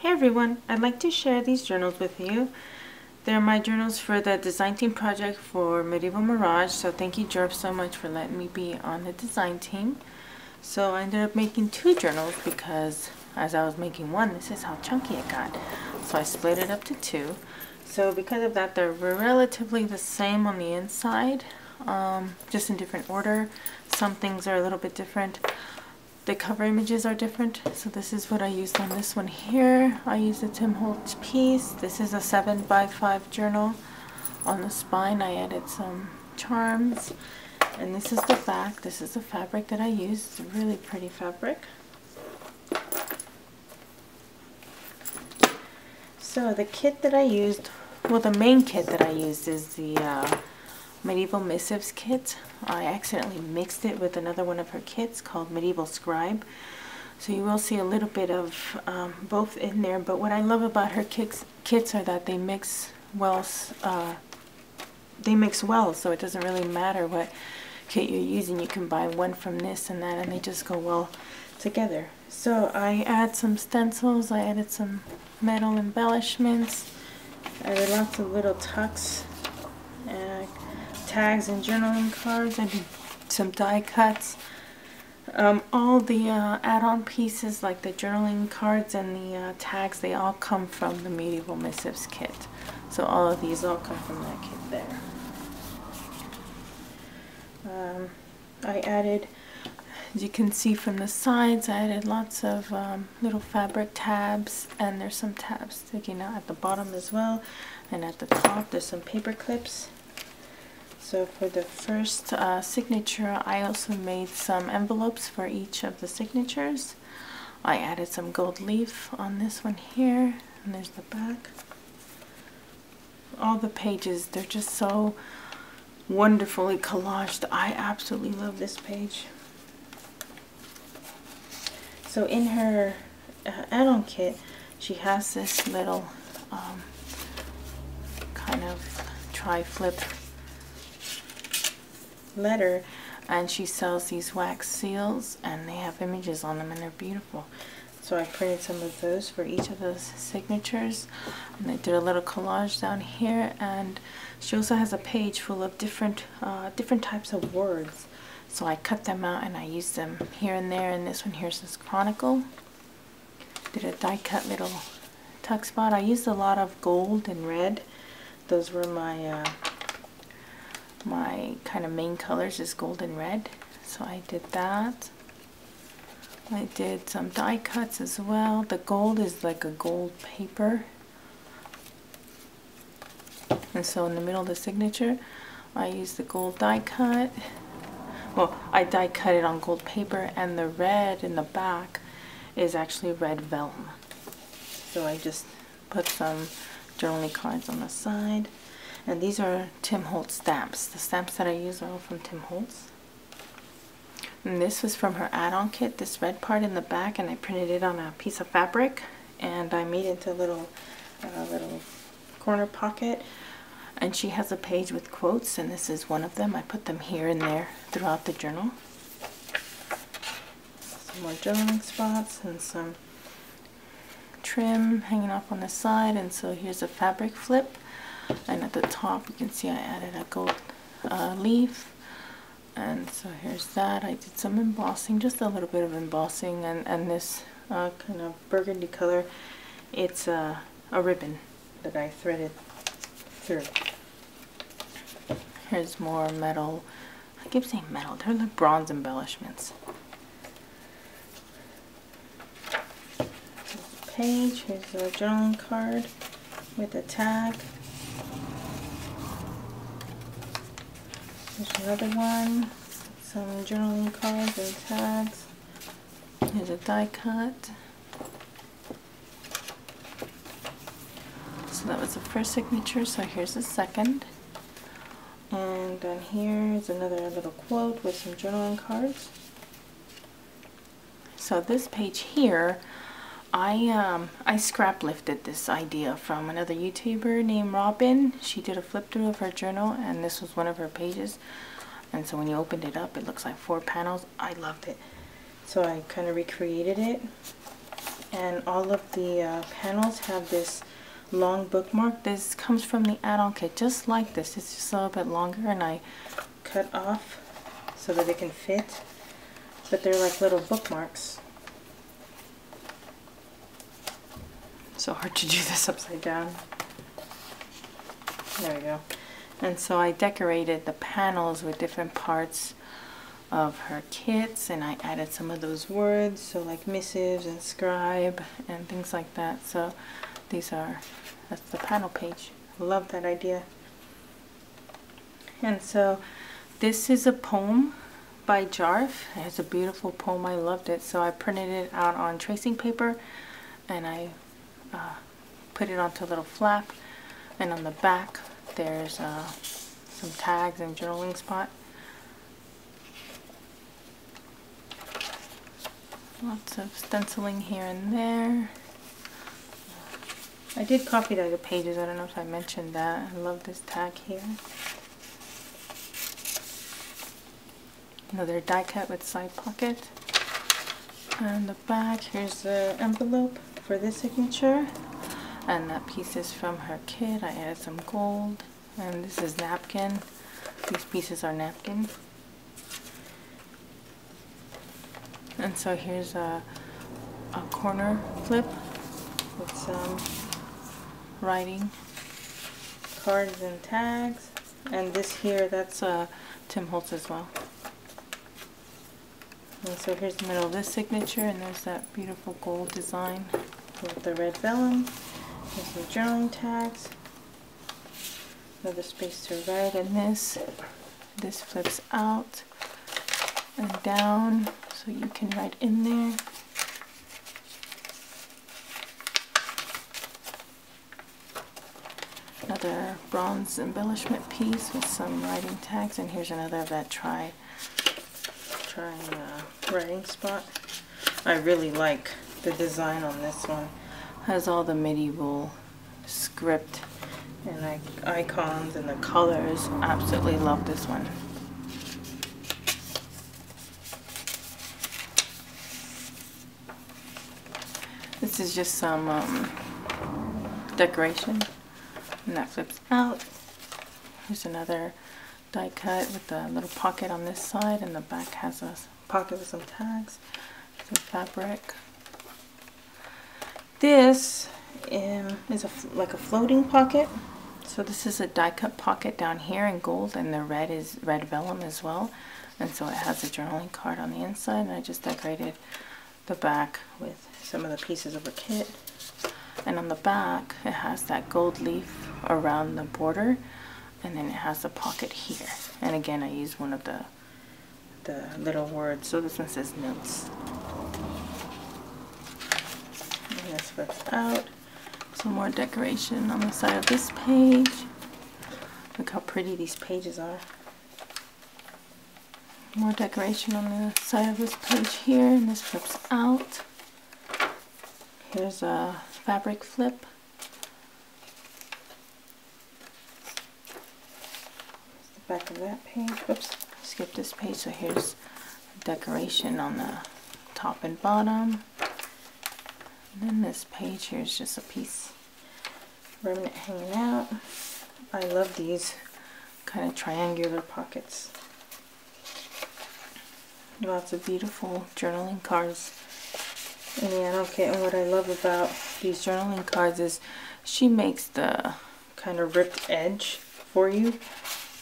Hey everyone, I'd like to share these journals with you. They're my journals for the design team project for Medieval Mirage, so thank you Jerv so much for letting me be on the design team. So I ended up making two journals because as I was making one, this is how chunky it got. So I split it up to two. So because of that, they're relatively the same on the inside, just in different order. Some things are a little bit different. The cover images are different, so this is what I used on this one here. I used a Tim Holtz piece. This is a 7x5 journal. On the spine I added some charms, and this is the back. This is the fabric that I used. It's a really pretty fabric. So the kit that I used, well, the main kit that I used is the Medieval Missives Kit. I accidentally mixed it with another one of her kits called Mideval Scribe. So you will see a little bit of both in there, but what I love about her kits are that they mix well, so it doesn't really matter what kit you're using. You can buy one from this and that and they just go well together. So I add some stencils, I added some metal embellishments, I added lots of little tucks, tags and journaling cards. I did some die cuts. All the add-on pieces like the journaling cards and the tags, they all come from the Medieval Missives Kit. So all of these all come from that kit there. I added, as you can see from the sides, I added lots of little fabric tabs, and there's some tabs sticking out at the bottom as well, and at the top there's some paper clips. So for the first signature, I also made some envelopes for each of the signatures. I added some gold leaf on this one here, and there's the back. All the pages, they're just so wonderfully collaged. I absolutely love this page. So in her add-on kit, she has this little kind of tri-flip letter, and she sells these wax seals and they have images on them and they're beautiful. So I printed some of those for each of those signatures, and I did a little collage down here, and she also has a page full of different types of words. So I cut them out and I used them here and there, and this one here says Chronicle. Did a die cut little tuck spot. I used a lot of gold and red. Those were my my kind of main colors, is gold and red. So I did that. I did some die cuts as well. The gold is like a gold paper. And so in the middle of the signature, I used the gold die cut. Well, I die cut it on gold paper, and the red in the back is actually red vellum. So I just put some journaling cards on the side. And these are Tim Holtz stamps. The stamps that I use are all from Tim Holtz. And this was from her add-on kit, this red part in the back, and I printed it on a piece of fabric, and I made it into a little corner pocket. And she has a page with quotes, and this is one of them. I put them here and there throughout the journal. Some more journaling spots and some trim hanging off on the side. And so here's a fabric flip, and at the top you can see I added a gold leaf. And so here's that. I did some embossing, just a little bit of embossing, and this kind of burgundy color, it's a ribbon that I threaded through. Here's more metal. I keep saying metal, they're like bronze embellishments. Here's a page, here's a journaling card with a tag. Here's another one, some journaling cards and tags. Here's a die cut. So that was the first signature, so here's the second. And down here is another little quote with some journaling cards. So this page here, I scrap lifted this idea from another YouTuber named Robin. She did a flip through of her journal, and this was one of her pages. And so when you opened it up, it looks like 4 panels. I loved it. So I kind of recreated it. And all of the panels have this long bookmark. This comes from the add-on kit, just like this. It's just a little bit longer, and I cut off so that it can fit. But they're like little bookmarks. So hard to do this upside down. There we go. And so I decorated the panels with different parts of her kits, and I added some of those words, so like missives and scribe and things like that. So that's the panel page. Love that idea. And so this is a poem by Jarf. It's a beautiful poem. I loved it. So I printed it out on tracing paper, and I put it onto a little flap, and on the back there's some tags and journaling spot. Lots of stenciling here and there. I did copy the other pages. I don't know if I mentioned that. I love this tag here. Another die cut with side pocket. And the back, here's the envelope for this signature. And that piece is from her kit. I added some gold. And this is napkin. These pieces are napkin. And so here's a corner flip with some writing, cards and tags. And this here, that's Tim Holtz as well. And so here's the middle of this signature, and there's that beautiful gold design with the red vellum. There's some journaling tags. Another space to write, and this flips out and down, so you can write in there. Another bronze embellishment piece with some writing tags, and here's another of that try writing spot. I really like the design on this one. Has all the medieval script and icons and the colors. Absolutely love this one. This is just some decoration, and that flips out. Here's another die cut with a little pocket on this side, and the back has a pocket with some tags, some fabric. This is like a floating pocket. So this is a die cut pocket down here in gold, and the red is red vellum as well. And so it has a journaling card on the inside, and I just decorated the back with some of the pieces of a kit. And on the back it has that gold leaf around the border, and then it has a pocket here. And again, I used one of the little words. So this one says notes. And this flips out. Some more decoration on the side of this page. Look how pretty these pages are. More decoration on the side of this page here, and this flips out. Here's a fabric flip. Here's the back of that page. Whoops, I skipped this page. So here's decoration on the top and bottom. And then this page here is just a piece remnant hanging out. I love these kind of triangular pockets. Lots of beautiful journaling cards in the add-on kit. And what I love about these journaling cards is she makes the kind of ripped edge for you.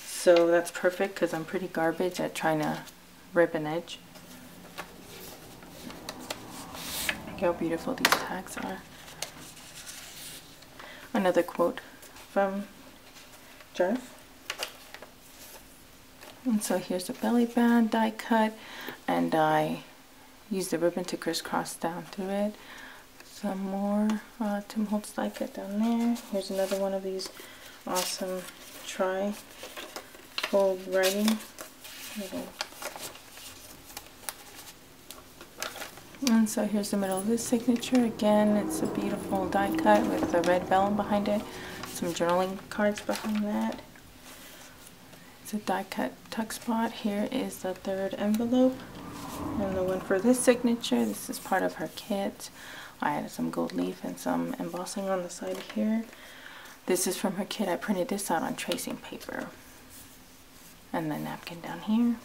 So that's perfect because I'm pretty garbage at trying to rip an edge. Look how beautiful these tags are. Another quote from Jarf. And so here's a belly band die cut, and I used the ribbon to crisscross down through it. Some more Tim Holtz die cut down there. Here's another one of these awesome tri-fold writing. And so here's the middle of this signature. Again, it's a beautiful die cut with the red vellum behind it. Some journaling cards behind that. It's a die cut tuck spot. Here is the third envelope. And the one for this signature, this is part of her kit. I added some gold leaf and some embossing on the side here. This is from her kit. I printed this out on tracing paper. And the napkin down here.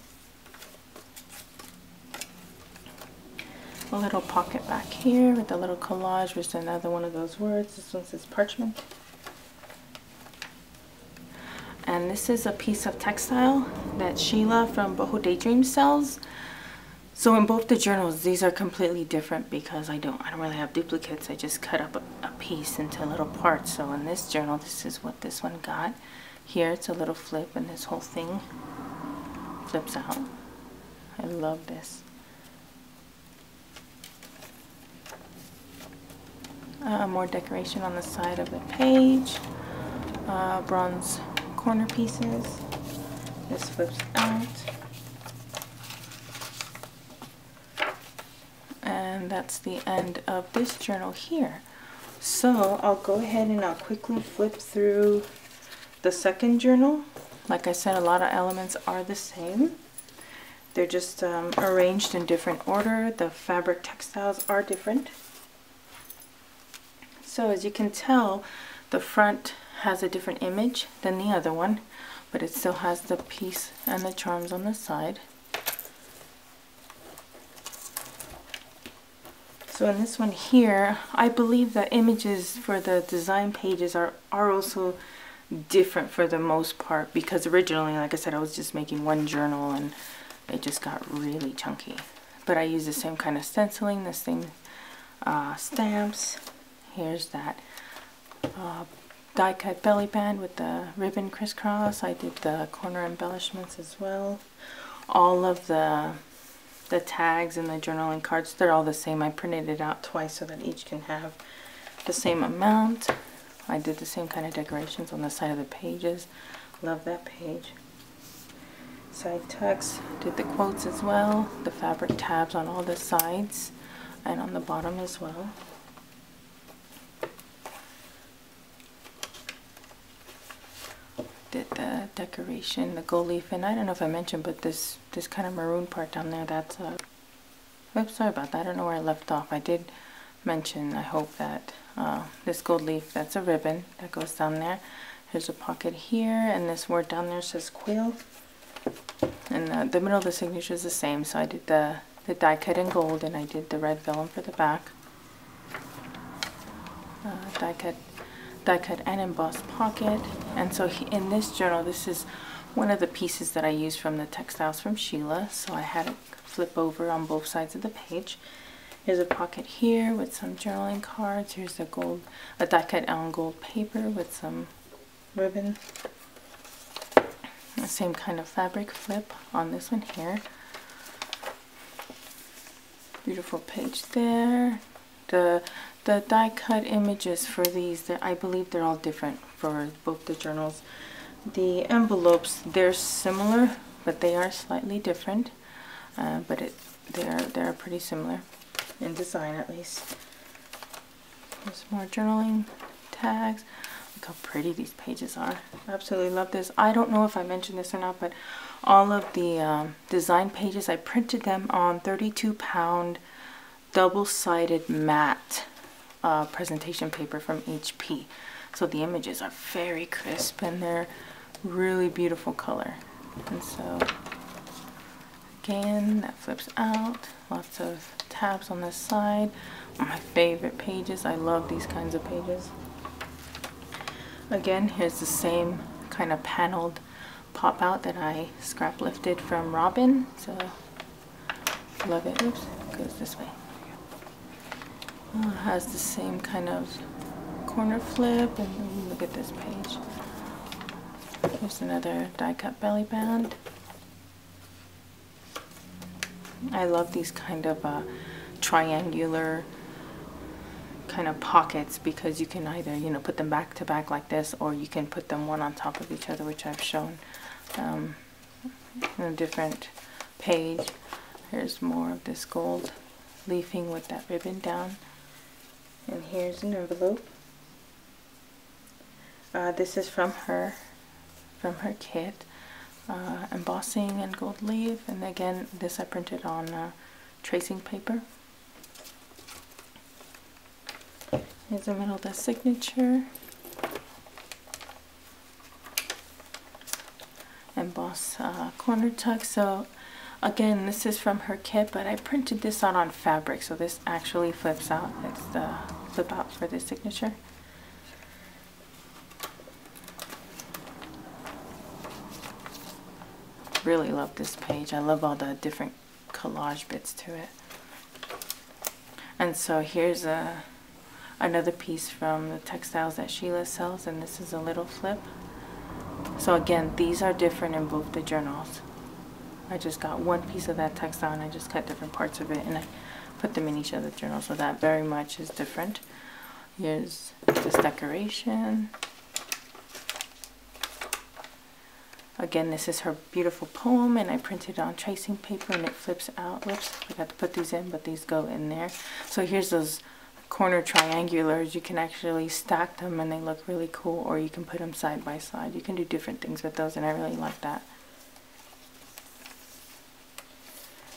A little pocket back here with a little collage with another one of those words. This one says parchment. And this is a piece of textile that Sheila from Boho Daydream sells. So in both the journals, these are completely different because I don't really have duplicates. I just cut up a piece into little parts. So in this journal, this is what this one got. Here it's a little flip and this whole thing flips out. I love this. More decoration on the side of the page. Bronze corner pieces. This flips out. And that's the end of this journal here. So I'll go ahead and I'll quickly flip through the second journal. Like I said, a lot of elements are the same. They're just arranged in different order. The fabric textiles are different. So as you can tell, the front has a different image than the other one, but it still has the piece and the charms on the side. So in this one here, I believe the images for the design pages are also different for the most part, because originally, like I said, I was just making one journal and it just got really chunky. But I use the same kind of stenciling, the same stamps. Here's that die cut belly band with the ribbon crisscross. I did the corner embellishments as well. All of the tags and the journaling cards, they're all the same. I printed it out twice so that each can have the same amount. I did the same kind of decorations on the side of the pages. Love that page. Side tucks, did the quotes as well. The fabric tabs on all the sides and on the bottom as well. Did the decoration, the gold leaf, and I don't know if I mentioned, but this kind of maroon part down there, that's a, oops, sorry about that, I don't know where I left off. I did mention, I hope, that this gold leaf, that's a ribbon that goes down there. Here's a pocket here, and this word down there says quill. And the middle of the signature is the same, so I did the die cut in gold, and I did the red vellum for the back. Die cut and embossed pocket. And so in this journal, this is one of the pieces that I used from the textiles from Sheila, so I had it flip over on both sides of the page. Here's a pocket here with some journaling cards. Here's a die cut on gold paper with some ribbon. The same kind of fabric flip on this one here. Beautiful page there. The die cut images for these, I believe they're all different for both the journals. The envelopes, they're similar, but they are slightly different. But they're pretty similar in design, at least. There's more journaling tags. Look how pretty these pages are. Absolutely love this. I don't know if I mentioned this or not, but all of the design pages, I printed them on 32-pound double-sided matte presentation paper from HP. So the images are very crisp and they're really beautiful color. And so again, that flips out. Lots of tabs on this side. My favorite pages. I love these kinds of pages. Again, here's the same kind of paneled pop out that I scrap lifted from Robin. So love it. Oops, goes this way. Has the same kind of corner flip, and look at this page. Here's another die cut belly band. I love these kind of triangular kind of pockets, because you can either, you know, put them back to back like this, or you can put them one on top of each other, which I've shown in a different page. Here's more of this gold leafing with that ribbon down. And here's an envelope. This is from her kit. Embossing and gold leaf, and again, this I printed on tracing paper. Here's the middle of the signature. Embossed corner tuck. So again, this is from her kit, but I printed this out on fabric, so this actually flips out. It's the flip out for this signature. Really love this page. I love all the different collage bits to it. And so here's another piece from the textiles that Sheila sells, and this is a little flip. So again, these are different in both the journals. I just got one piece of that textile and I just cut different parts of it and I put them in each of the journals, so that very much is different. Here's this decoration. Again, this is her beautiful poem, and I printed it on tracing paper and it flips out. Whoops, I forgot to put these in, but these go in there. So here's those corner triangulars. You can actually stack them and they look really cool, or you can put them side by side. You can do different things with those, and I really like that.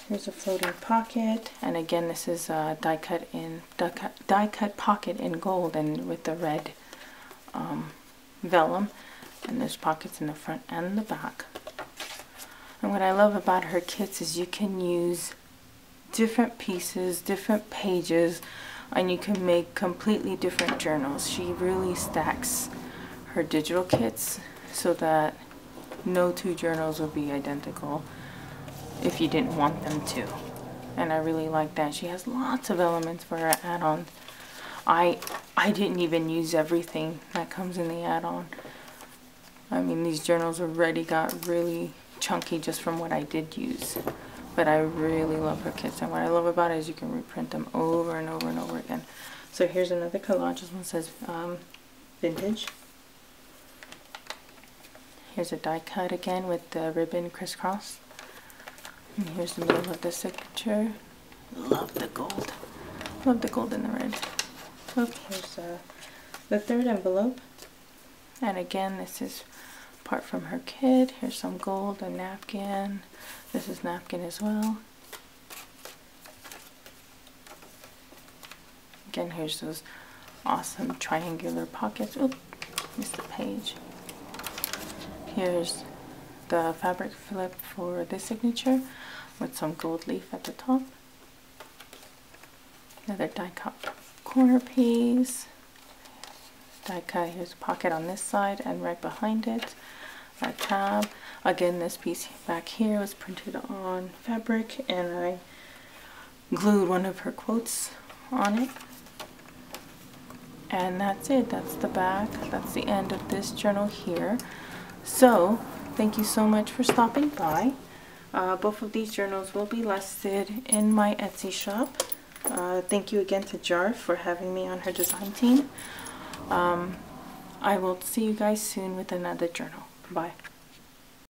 Here's a floating pocket, and again, this is a die cut pocket in gold and with the red vellum. And there's pockets in the front and the back. And what I love about her kits is you can use different pieces, different pages, and you can make completely different journals. She really stacks her digital kits so that no two journals will be identical if you didn't want them to. And I really like that. She has lots of elements for her add-ons. I didn't even use everything that comes in the add-on. I mean, these journals already got really chunky just from what I did use. But I really love her kits, and what I love about it is you can reprint them over and over and over again. So here's another collage. This one says vintage. Here's a die cut again with the ribbon crisscross. And here's the middle of the signature. Love the gold. Love the gold and the red. Oh, here's the third envelope. And again, this is part from her kit. Here's some gold, a napkin. This is napkin as well. Again, here's those awesome triangular pockets. Oop, missed the page. Here's the fabric flip for this signature with some gold leaf at the top. Another die cut corner piece. Die cut, here's a pocket on this side and right behind it, a tab. Again, this piece back here was printed on fabric and I glued one of her quotes on it. And that's it, that's the back, that's the end of this journal here. So, thank you so much for stopping by. Both of these journals will be listed in my Etsy shop. Thank you again to Jar for having me on her design team. I will see you guys soon with another journal. Bye.